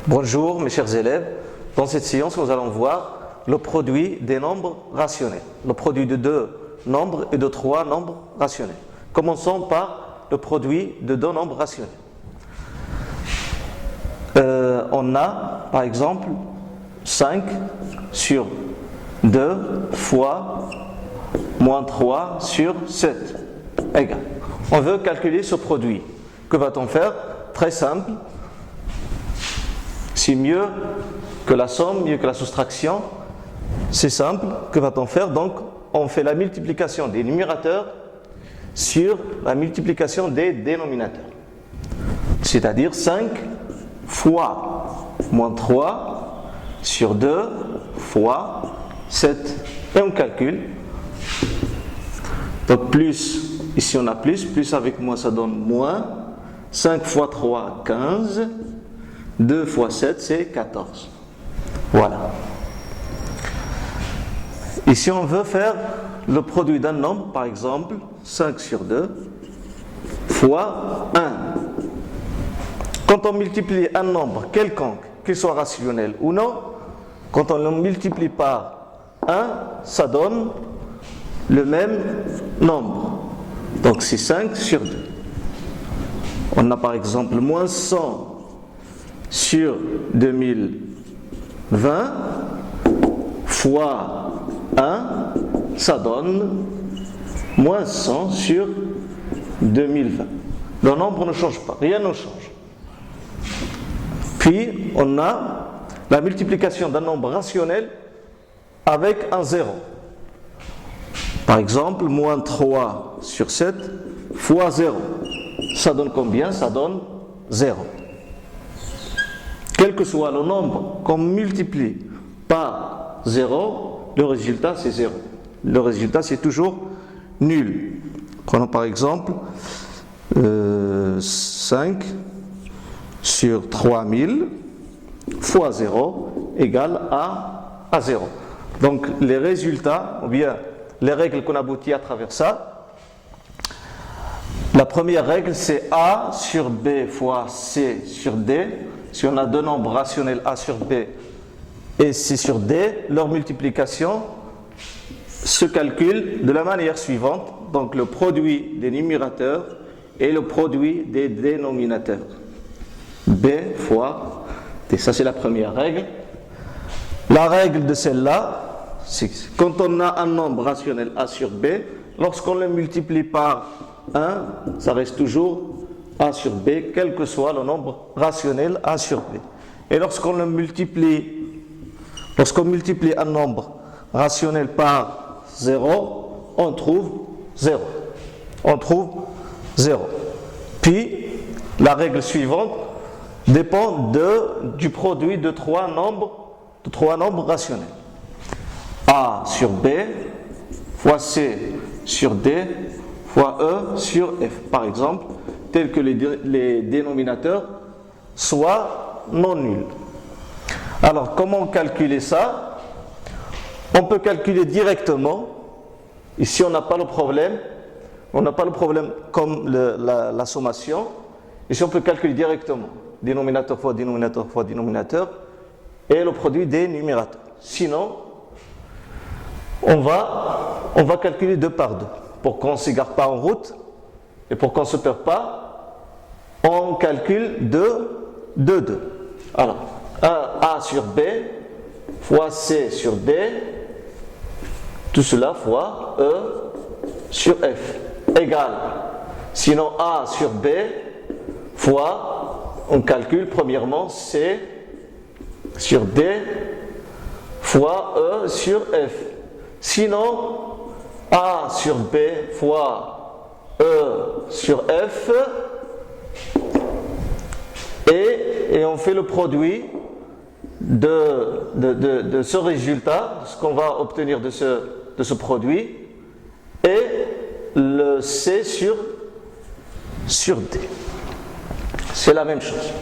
Bonjour mes chers élèves, dans cette séance nous allons voir le produit des nombres rationnels, le produit de deux nombres et de trois nombres rationnels. Commençons par le produit de deux nombres rationnels. On a par exemple 5 sur 2 fois moins 3 sur 7 égale. On veut calculer ce produit. Que va-t-on faire? Très simple. C'est mieux que la somme, mieux que la soustraction. C'est simple. Que va-t-on faire? Donc, on fait la multiplication des numérateurs sur la multiplication des dénominateurs. C'est-à-dire 5 fois moins 3 sur 2 fois 7. Et on calcule. Donc, plus, ici on a plus avec moins ça donne moins. 5 fois 3, 15. 2 fois 7, c'est 14. Voilà. Ici, on veut faire le produit d'un nombre, par exemple, 5 sur 2 fois 1. Quand on multiplie un nombre quelconque, qu'il soit rationnel ou non, quand on le multiplie par 1, ça donne le même nombre. Donc, c'est 5 sur 2. On a par exemple moins 100 sur 2020 fois 1, ça donne moins 100 sur 2020. Le nombre ne change pas, rien ne change. Puis, on a la multiplication d'un nombre rationnel avec un 0. Par exemple, moins 3 sur 7 fois 0. Ça donne combien? Ça donne 0. Quel que soit le nombre qu'on multiplie par 0, le résultat c'est 0. Le résultat c'est toujours nul. Prenons par exemple 5 sur 3000 fois 0 égale à 0. Donc les résultats, ou bien les règles qu'on aboutit à travers ça, la première règle c'est A sur B fois C sur D. Si on a deux nombres rationnels A sur B et C sur D, leur multiplication se calcule de la manière suivante. Donc le produit des numérateurs et le produit des dénominateurs. B fois D. Ça c'est la première règle. La règle de celle-là, c'est quand on a un nombre rationnel A sur B, lorsqu'on le multiplie par 1, ça reste toujours A sur B, quel que soit le nombre rationnel A sur B. Et lorsqu'on multiplie un nombre rationnel par 0, on trouve 0. On trouve 0. Puis, la règle suivante dépend du produit de trois nombres rationnels. A sur B fois C sur D fois E sur F. Par exemple, tel que les dénominateurs soient non nuls. Alors, comment calculer ça? On peut calculer directement. Ici, on n'a pas le problème. On n'a pas le problème comme la sommation. Ici, on peut calculer directement. Dénominateur fois dénominateur fois dénominateur et le produit des numérateurs. Sinon, on va calculer 2 par 2 pour qu'on ne s'égare pas en route. Et pour qu'on ne se perde pas, on calcule 2. Alors, 1A sur B fois C sur D, tout cela fois E sur F, égale. Sinon, A sur B fois, on calcule premièrement C sur D fois E sur F. Sinon, A sur B fois E sur F et on fait le produit de ce résultat, ce qu'on va obtenir de ce produit, et le C sur D. C'est la même chose.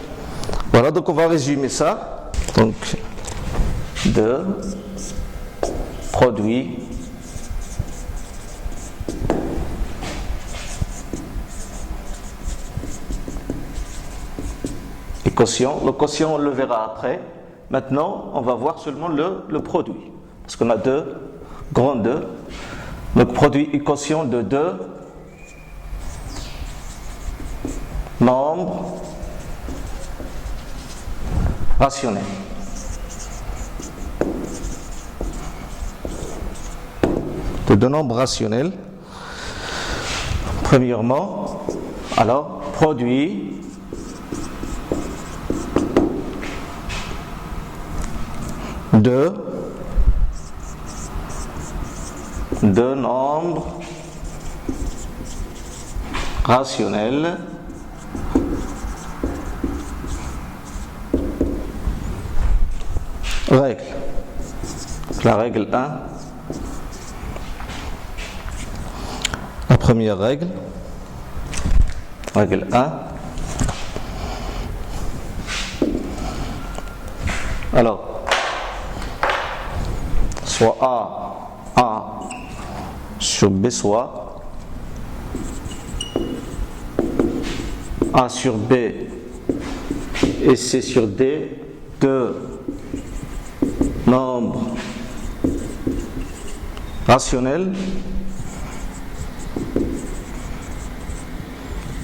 Voilà, donc on va résumer ça. Donc, de produit quotient. Le quotient, on le verra après. Maintenant, on va voir seulement le produit. Parce qu'on a deux, grand 2. Donc, produit et quotient de deux nombres rationnels. De deux nombres rationnels. Premièrement, alors, produit de deux nombres rationnels règle. La règle 1. La première règle. Règle 1. Alors, soit A sur B, soit A sur B et C sur D, deux nombres rationnels,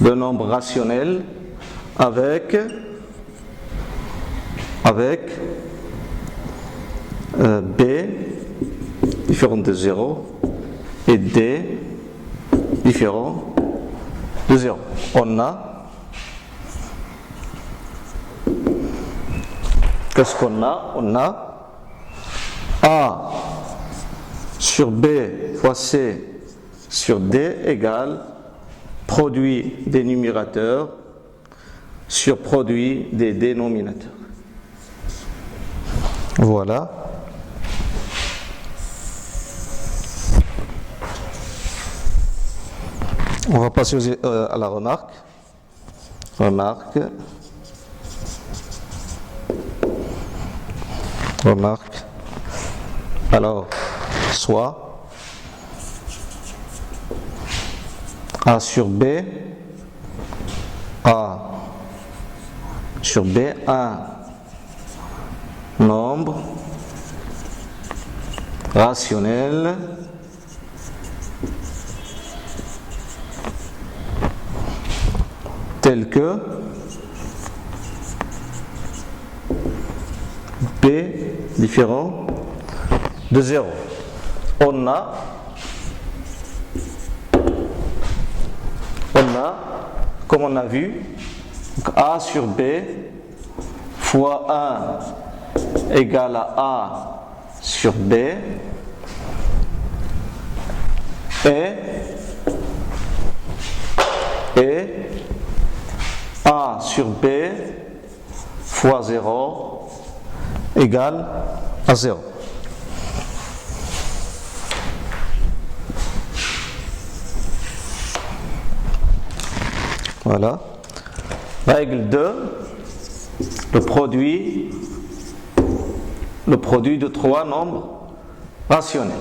deux nombres rationnels avec B différent de 0 et D différent de 0. On a, qu'est-ce qu'on a? On a A sur B fois C sur D égale produit des numérateurs sur produit des dénominateurs. Voilà. On va passer à la remarque. Remarque. Alors, soit A sur B, un nombre rationnel tel que B différent de 0. On a comme on a vu, A sur B fois 1 égale à A sur B et A sur B fois 0 égale à 0. Voilà. Règle 2, le produit de trois nombres rationnels.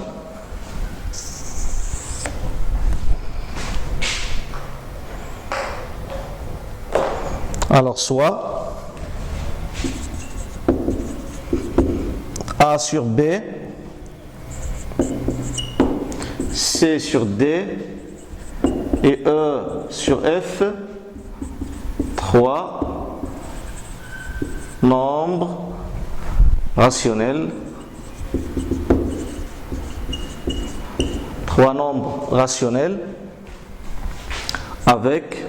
Alors, soit A sur B, C sur D et E sur F, trois nombres rationnels, avec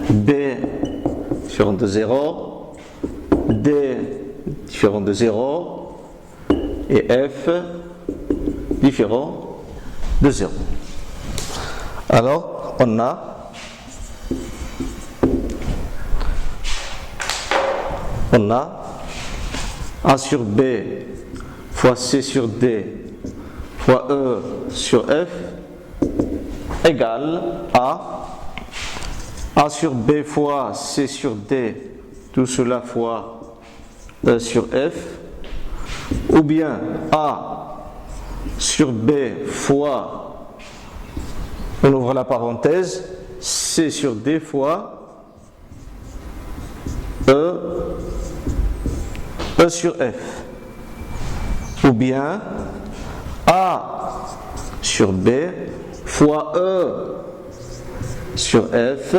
B différent de 0, D différent de 0 et F différent de 0. Alors, on a A sur B fois C sur D fois E sur F égale A sur B fois C sur D, tout cela fois E sur F, ou bien A sur B fois, on ouvre la parenthèse, C sur D fois E sur F. Ou bien A sur B fois E sur F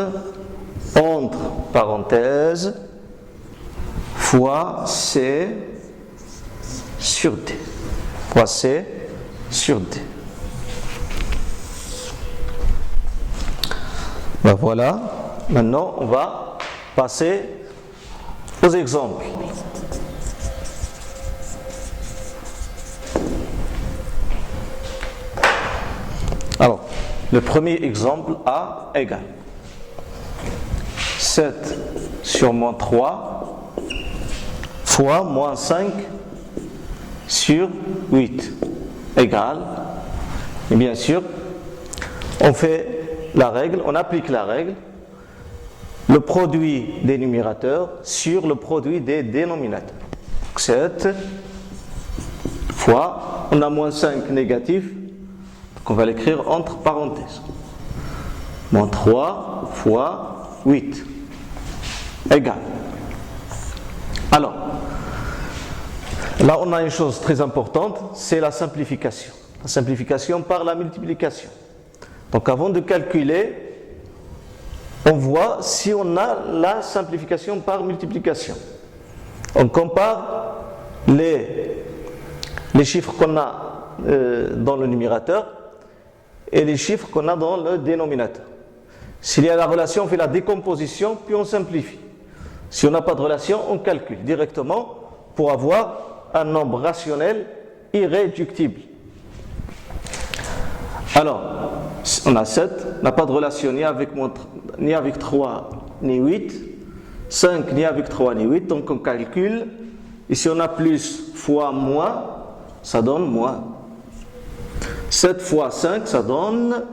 entre parenthèses fois C sur D. Fois C sur D. Ben voilà, maintenant on va passer aux exemples. Alors, le premier exemple A égale 7 sur moins 3 fois moins 5 sur 8 égale, et bien sûr, on fait la règle, on applique la règle, le produit des numérateurs sur le produit des dénominateurs. 7 fois, on a moins 5 négatif, donc on va l'écrire entre parenthèses. Moins 3 fois 8 égale. Alors, là on a une chose très importante, c'est la simplification. La simplification par la multiplication. Donc avant de calculer, on voit si on a la simplification par multiplication. On compare les chiffres qu'on a dans le numérateur et les chiffres qu'on a dans le dénominateur. S'il y a la relation, on fait la décomposition, puis on simplifie. Si on n'a pas de relation, on calcule directement pour avoir un nombre rationnel irréductible. Alors, on a 7, on n'a pas de relation ni avec 3 ni 8, 5 ni avec 3 ni 8, donc on calcule. Et si on a plus fois moins, ça donne moins. 7 fois 5, ça donne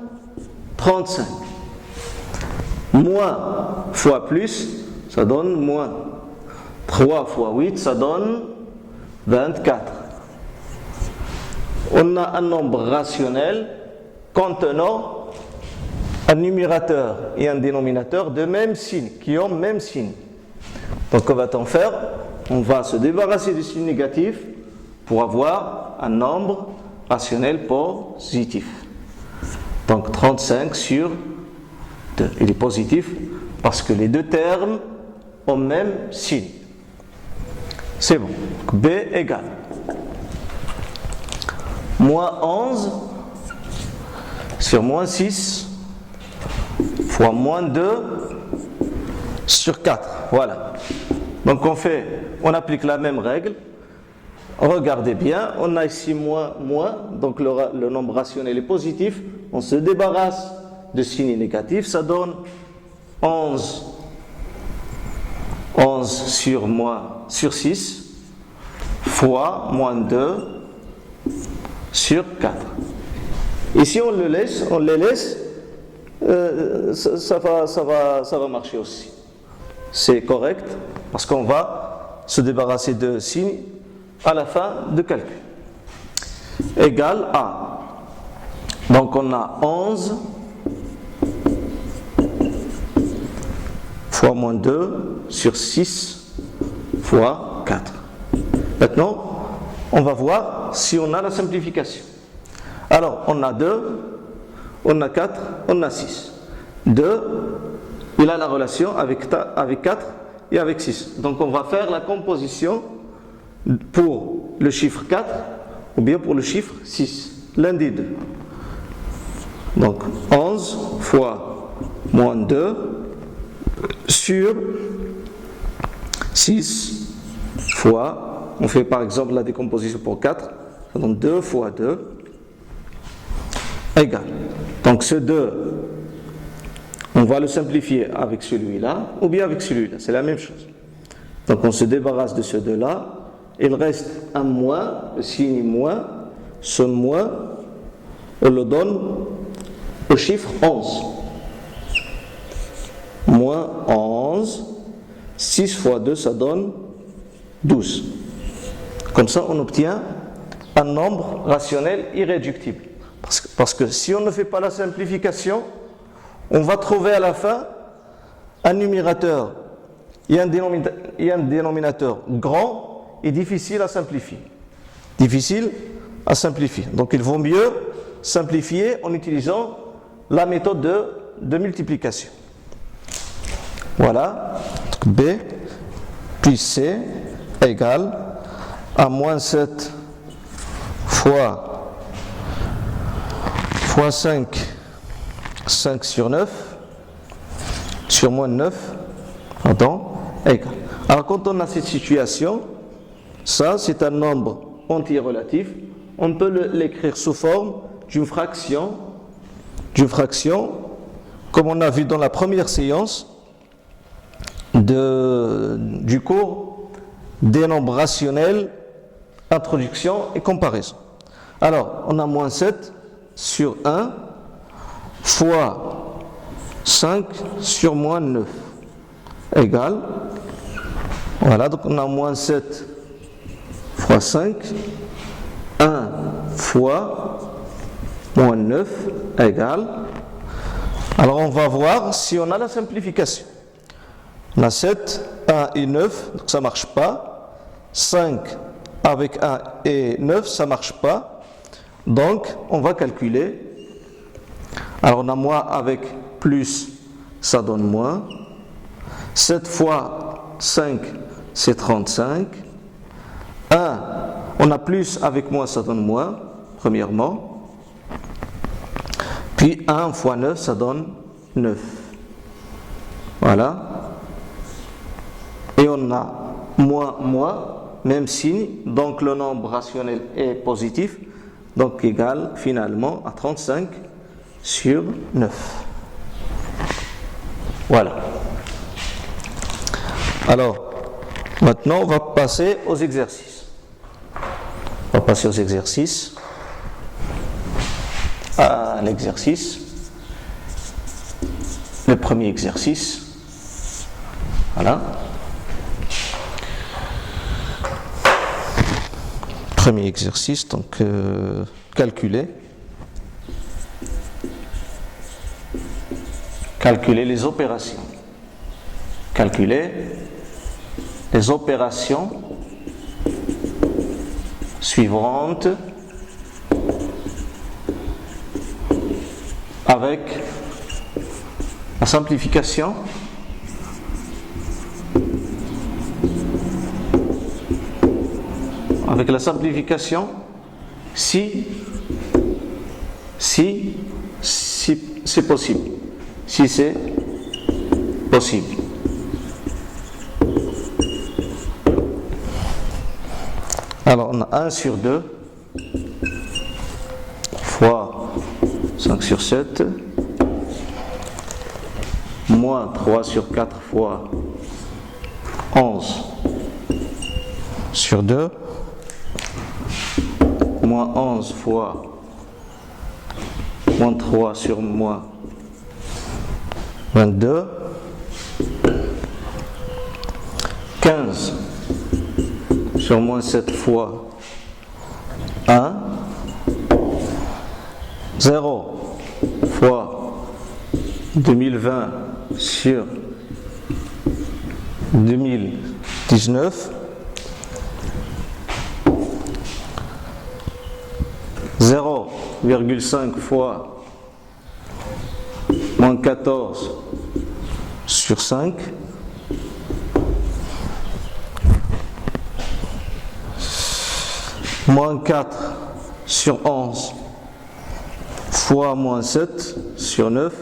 35. Moins fois plus, ça donne moins. 3 fois 8, ça donne 24. On a un nombre rationnel contenant un numérateur et un dénominateur de même signe, qui ont même signe. Donc, on va en faire, on va se débarrasser du signe négatif pour avoir un nombre rationnel positif. Donc 35 sur 2. Il est positif parce que les deux termes ont même signe. C'est bon. B égale moins 11 sur moins 6 fois moins 2 sur 4. Voilà. Donc on applique la même règle. Regardez bien, on a ici moins, donc le nombre rationnel est positif. On se débarrasse de signe négatif, ça donne 11 sur 6 fois moins 2 sur 4. Et si on les laisse, ça va marcher aussi. C'est correct parce qu'on va se débarrasser de signes à la fin de calcul. Égal à. Donc on a 11 fois moins 2 sur 6 fois 4. Maintenant, on va voir si on a la simplification. Alors, on a 2, on a 4, on a 6. 2, il a la relation avec 4 et avec 6. Donc on va faire la composition pour le chiffre 4 ou bien pour le chiffre 6, l'un des deux. Donc 11 fois moins 2 sur 6 fois, on fait par exemple la décomposition pour 4, ça donne 2 fois 2 égale. Donc ce 2, on va le simplifier avec celui-là ou bien avec celui-là, c'est la même chose. Donc on se débarrasse de ce 2-là. Il reste un moins, le signe moins, ce moins, on le donne au chiffre 11. Moins 11, 6 fois 2, ça donne 12. Comme ça, on obtient un nombre rationnel irréductible. Parce que si on ne fait pas la simplification, on va trouver à la fin un numérateur il y a un dénominateur grand et difficile à simplifier. Difficile à simplifier. Donc il vaut mieux simplifier en utilisant la méthode de multiplication. Voilà. Donc B plus C égale à moins 7 fois 5, 5 sur 9, sur moins 9, pardon, égale. Alors quand on a cette situation, ça c'est un nombre entier relatif, on peut l'écrire sous forme d'une fraction, comme on a vu dans la première séance du cours des nombres rationnels, introduction et comparaison. Alors, on a moins 7 sur 1 fois 5 sur moins 9 égale, voilà, donc on a moins 7 fois 5, 1 fois moins 9 égale, alors on va voir si on a la simplification. On a 7, 1 et 9, donc ça ne marche pas. 5 avec 1 et 9, ça ne marche pas. Donc, on va calculer. Alors, on a moins avec plus, ça donne moins. 7 fois 5, c'est 35. 1, on a plus avec moins, ça donne moins, premièrement. Puis 1 fois 9, ça donne 9. Voilà. Et on a moins, même signe, donc le nombre rationnel est positif, donc égal finalement à 35 sur 9. Voilà. Alors, maintenant on va passer aux exercices. On va passer aux exercices. À l'exercice. Le premier exercice. Voilà. Premier exercice, donc calculer les opérations. Calculer les opérations suivantes avec la simplification si c'est possible. Si c'est possible. Alors on a 1 sur 2 fois 5 sur 7 moins 3 sur 4 fois 11 sur 2 moins 11 fois moins 3 sur moins 22 15 sur moins 7 fois 1 0 fois 2020 sur 2019 0,5 fois moins 14 sur 5 moins 4 sur 11 fois moins 7 sur 9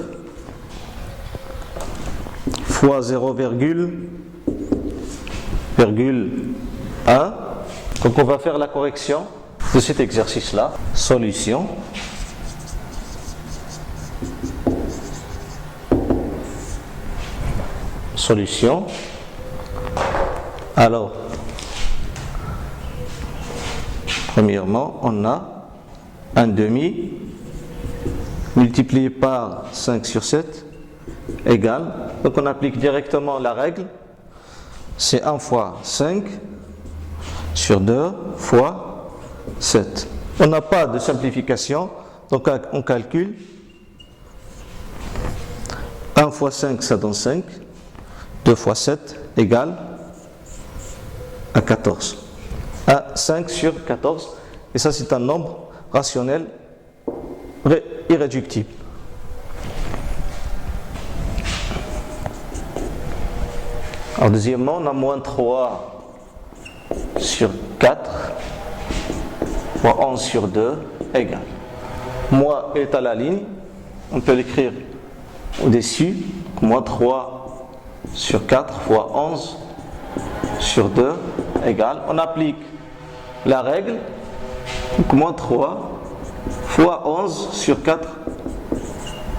fois 0,1. Donc on va faire la correction de cet exercice-là. Solution. Solution. Alors, premièrement, on a un demi multiplié par 5 sur 7 égale, donc on applique directement la règle, c'est 1 fois 5 sur 2 fois 7. On n'a pas de simplification, donc on calcule. 1 fois 5, ça donne 5. 2 fois 7 égale à 14. 5 sur 14. Et ça, c'est un nombre rationnel irréductible. Alors, deuxièmement, on a moins 3 sur 4 fois 11 sur 2 égale. Moins est à la ligne, on peut l'écrire au-dessus, moins 3 sur 4 fois 11 sur 2 égale. On applique la règle, donc moins 3 fois 11 sur 4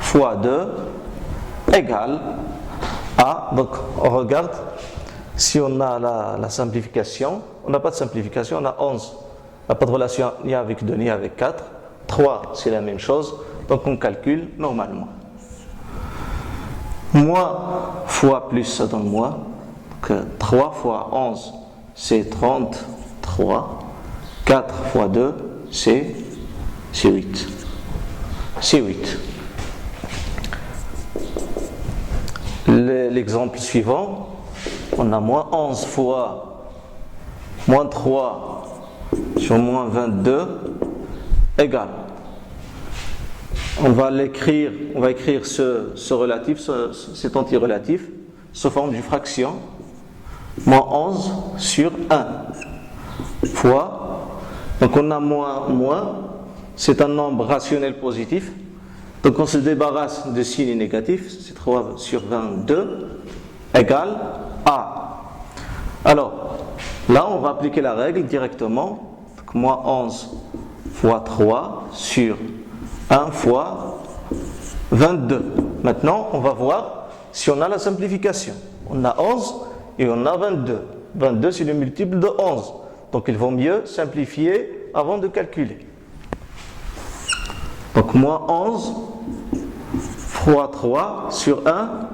fois 2 égale à, donc on regarde si on a la simplification, on n'a pas de simplification, on a 11, on n'a pas de relation ni avec 2 ni avec 4, 3 c'est la même chose, donc on calcule normalement. Moins fois plus ça donne moins, donc 3 fois 11 c'est 33, 4 fois 2 c'est 8. C'est 8. L'exemple suivant, on a moins 11 fois moins 3 sur moins 22 égale. On va écrire ce relatif, cet anti-relatif, sous forme d'une fraction, moins 11 sur 1 fois, donc on a moins, c'est un nombre rationnel positif, donc on se débarrasse de signe négatif, c'est 3 sur 22 égale A. Alors, là on va appliquer la règle directement, donc moins 11 fois 3 sur 1 fois 22. Maintenant, on va voir si on a la simplification. On a 11 et on a 22. 22, c'est le multiple de 11. Donc, il vaut mieux simplifier avant de calculer. Donc, moins 11 fois 3 sur 1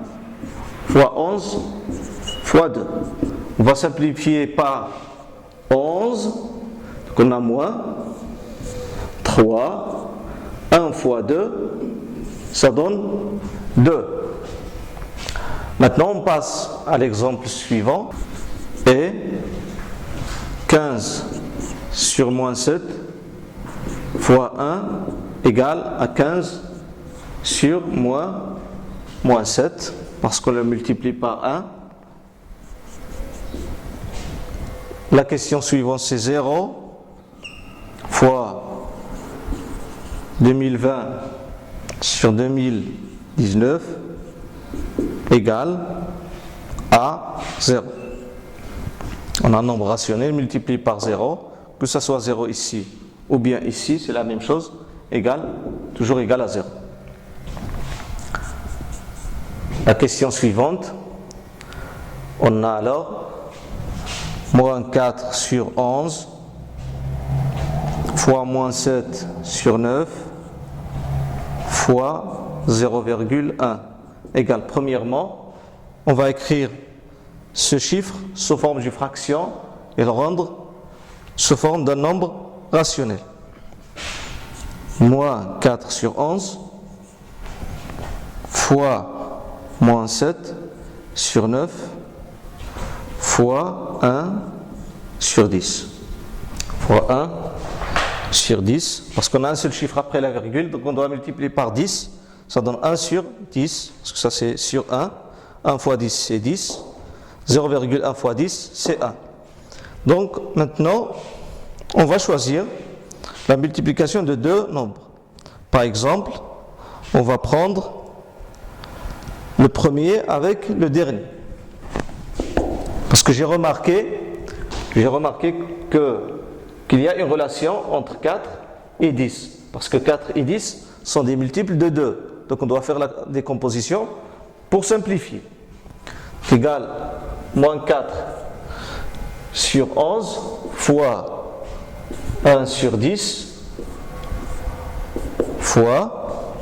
fois 11 fois 2. On va simplifier par 11. Donc, on a moins 3. 1 fois 2, ça donne 2. Maintenant, on passe à l'exemple suivant. Et 15 sur moins 7 fois 1 égale à 15 sur moins 7, parce qu'on le multiplie par 1. La question suivante, c'est 0 fois 2020 sur 2019 égale à 0. On a un nombre rationnel multiplié par 0, que ce soit 0 ici ou bien ici, c'est la même chose, toujours égal à 0. La question suivante, on a alors moins 4 sur 11 fois moins 7 sur 9 fois 0,1 égale. Premièrement, on va écrire ce chiffre sous forme d'une fraction et le rendre sous forme d'un nombre rationnel. Moins 4 sur 11 fois moins 7 sur 9 fois 1 sur 10. Fois 1 sur 10, parce qu'on a un seul chiffre après la virgule, donc on doit multiplier par 10, ça donne 1 sur 10, parce que ça c'est sur 1, 1 fois 10 c'est 10, 0,1 fois 10 c'est 1. Donc maintenant, on va choisir la multiplication de deux nombres. Par exemple, on va prendre le premier avec le dernier. Parce que j'ai remarqué qu'il y a une relation entre 4 et 10. Parce que 4 et 10 sont des multiples de 2. Donc on doit faire la décomposition pour simplifier. C'est égal moins 4 sur 11 fois 1 sur 10 fois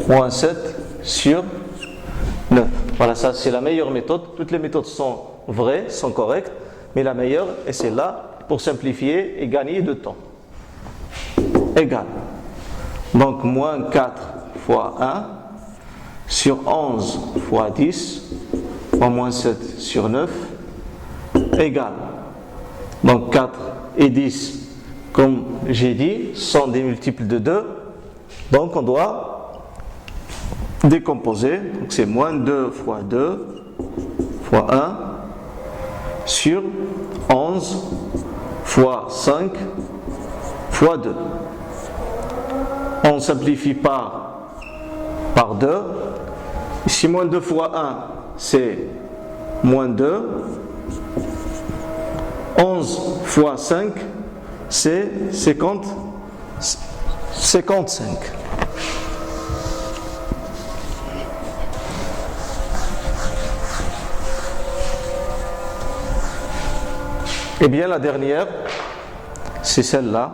moins 7 sur 9. Voilà, ça c'est la meilleure méthode. Toutes les méthodes sont vraies, sont correctes, mais la meilleure est celle-là pour simplifier et gagner de temps. Égal. Donc moins 4 fois 1 sur 11 fois 10 fois moins 7 sur 9 égale. Donc 4 et 10, comme j'ai dit, sont des multiples de 2. Donc on doit décomposer. Donc c'est moins 2 fois 2 fois 1 sur 11 fois 5 fois 2. On simplifie par 2. Ici, moins 2 fois 1, c'est moins 2. 11 fois 5, c'est 55. Et bien la dernière, c'est celle-là.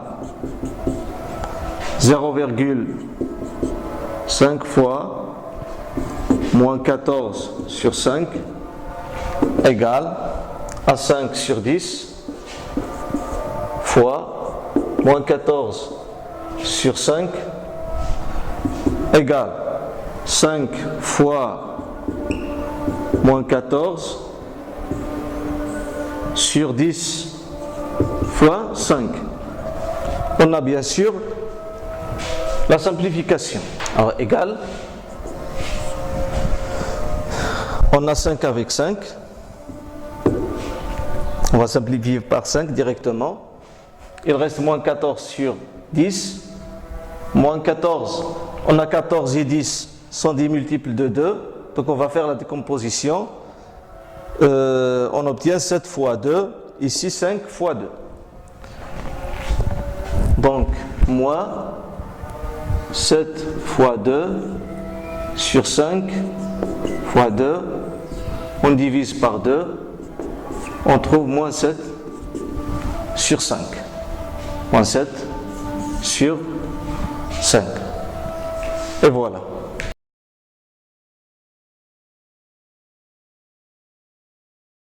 0,5 fois moins 14 sur 5 égale à 5 sur 10 fois moins 14 sur 5 égale 5 fois moins 14 sur 10 fois 5. On a bien sûr la simplification. Alors, égal, on a 5 avec 5. On va simplifier par 5 directement. Il reste moins 14 sur 10. Moins 14, on a 14 et 10 sont des multiples de 2. Donc on va faire la décomposition. On obtient 7 fois 2. Ici 5 fois 2. Donc, moins 7 fois 2 sur 5 fois 2, on divise par 2, on trouve moins 7 sur 5. Moins 7 sur 5. Et voilà.